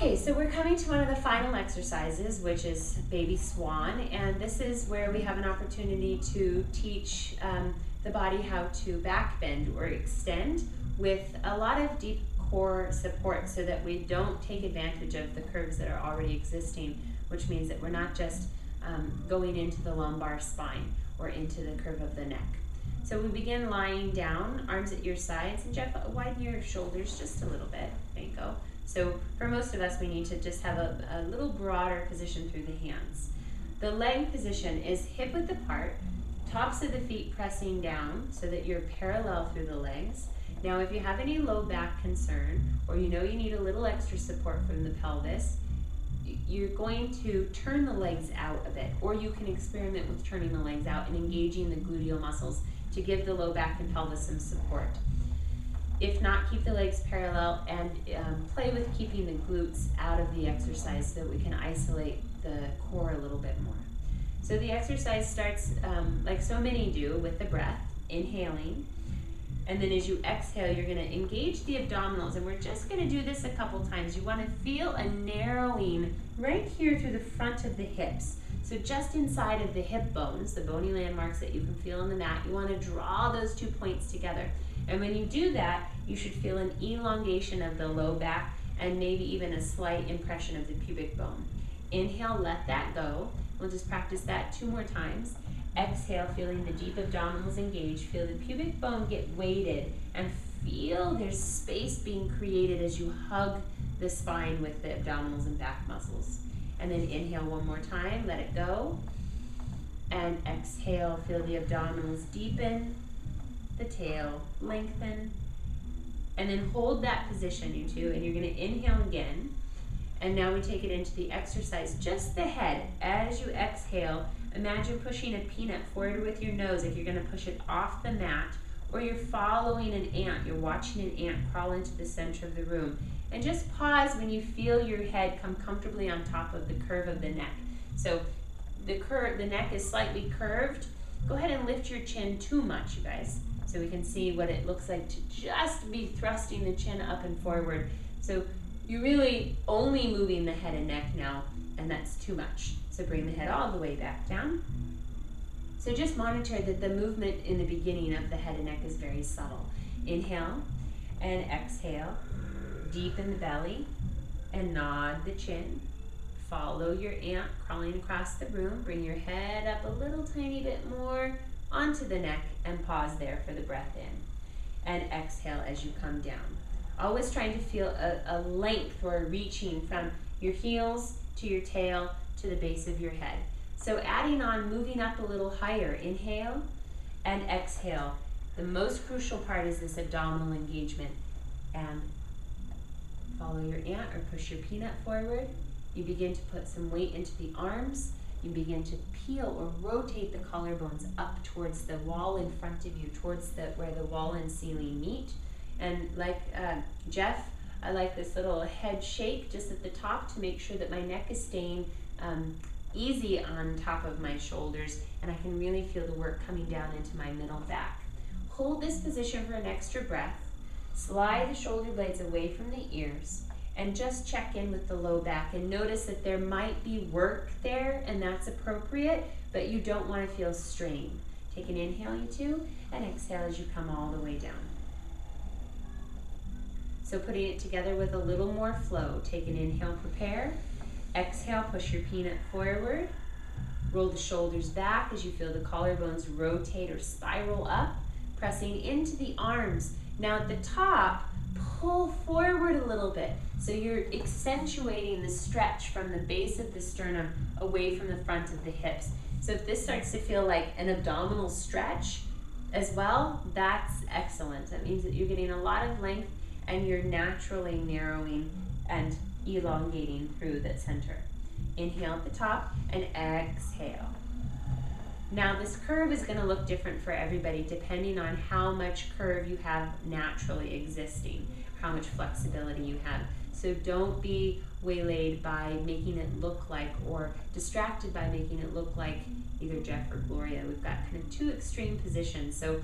Okay, so we're coming to one of the final exercises, which is Baby Swan, and this is where we have an opportunity to teach the body how to back bend or extend with a lot of deep core support so that we don't take advantage of the curves that are already existing, which means that we're not just going into the lumbar spine or into the curve of the neck. So we begin lying down, arms at your sides, and Jeff, widen your shoulders just a little bit. There you go. So for most of us, we need to just have a little broader position through the hands. The leg position is hip width apart, tops of the feet pressing down so that you're parallel through the legs. Now, if you have any low back concern, or you know you need a little extra support from the pelvis, you're going to turn the legs out a bit, or you can experiment with turning the legs out and engaging the gluteal muscles to give the low back and pelvis some support. If not, keep the legs parallel and play with keeping the glutes out of the exercise so that we can isolate the core a little bit more. So the exercise starts like so many do with the breath, inhaling, and then as you exhale, you're going to engage the abdominals, and we're just going to do this a couple times. You want to feel a narrowing right here through the front of the hips. So just inside of the hip bones, the bony landmarks that you can feel on the mat, you want to draw those 2 points together. And when you do that, you should feel an elongation of the low back and maybe even a slight impression of the pubic bone. Inhale, let that go. We'll just practice that 2 more times. Exhale, feeling the deep abdominals engage. Feel the pubic bone get weighted and feel there's space being created as you hug the spine with the abdominals and back muscles. And then inhale 1 more time, let it go. And exhale, feel the abdominals deepen, the tail lengthen, and then hold that position, you two, and you're going to inhale again. And now we take it into the exercise, just the head. As you exhale, imagine pushing a peanut forward with your nose if you're going to push it off the mat, or you're following an ant, you're watching an ant crawl into the center of the room. And just pause when you feel your head come comfortably on top of the curve of the neck. So the neck is slightly curved. Go ahead and lift your chin too much, you guys, so we can see what it looks like to just be thrusting the chin up and forward. So you're really only moving the head and neck now, and that's too much. So bring the head all the way back down. So just monitor that the movement in the beginning of the head and neck is very subtle. Inhale and exhale. Deepen the belly and nod the chin. Follow your ant crawling across the room. Bring your head up a little tiny bit more onto the neck and pause there for the breath in. And exhale as you come down. Always trying to feel a length or a reaching from your heels to your tail to the base of your head. So adding on, moving up a little higher. Inhale and exhale. The most crucial part is this abdominal engagement. And follow your ant or push your peanut forward. You begin to put some weight into the arms. You begin to peel or rotate the collarbones up towards the wall in front of you, towards where the wall and ceiling meet. And like Jeff, I like this little head shake just at the top to make sure that my neck is staying easy on top of my shoulders, and I can really feel the work coming down into my middle back. Hold this position for an extra breath. Slide the shoulder blades away from the ears and just check in with the low back and notice that there might be work there, and that's appropriate, but you don't want to feel strain. Take an inhale, you two, and exhale as you come all the way down. So putting it together with a little more flow. Take an inhale, prepare. Exhale, push your peanut forward. Roll the shoulders back as you feel the collarbones rotate or spiral up, pressing into the arms. Now at the top, pull forward a little bit. So you're accentuating the stretch from the base of the sternum away from the front of the hips. So if this starts to feel like an abdominal stretch as well, that's excellent. That means that you're getting a lot of length and you're naturally narrowing and elongating through the center. Inhale at the top and exhale. Now this curve is going to look different for everybody depending on how much curve you have naturally existing, how much flexibility you have. So don't be waylaid by making it look like, or distracted by making it look like either Jeff or Gloria. We've got kind of 2 extreme positions. So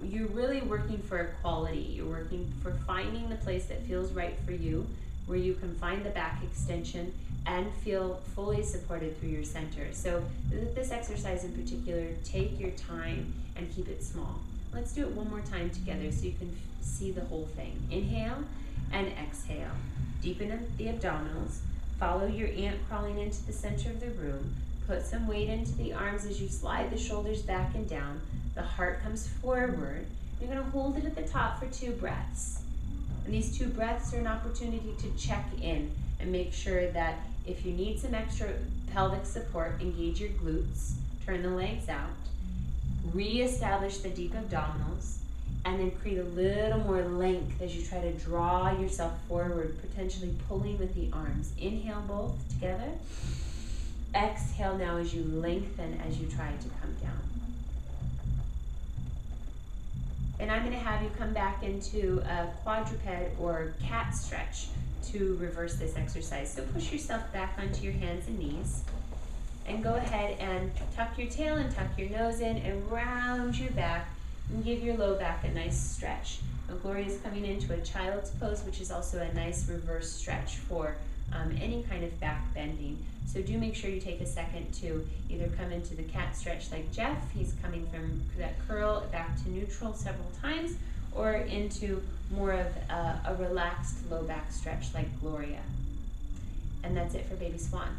you're really working for equality. You're working for finding the place that feels right for you, where you can find the back extension and feel fully supported through your center. So this exercise in particular, take your time and keep it small. Let's do it one more time together so you can see the whole thing. Inhale and exhale. Deepen the abdominals. Follow your ant crawling into the center of the room. Put some weight into the arms as you slide the shoulders back and down. The heart comes forward. You're going to hold it at the top for 2 breaths. And these 2 breaths are an opportunity to check in and make sure that if you need some extra pelvic support, engage your glutes, turn the legs out, reestablish the deep abdominals, and then create a little more length as you try to draw yourself forward, potentially pulling with the arms. Inhale both together. Exhale now as you lengthen as you try to come down. And I'm going to have you come back into a quadruped or cat stretch to reverse this exercise. So push yourself back onto your hands and knees. And go ahead and tuck your tail and tuck your nose in and round your back and give your low back a nice stretch. Now Gloria's coming into a child's pose, which is also a nice reverse stretch for any kind of back bending. So do make sure you take a second to either come into the cat stretch like Jeff, he's coming from that curl back to neutral several times, or into more of a relaxed low back stretch like Gloria. And that's it for Baby Swan.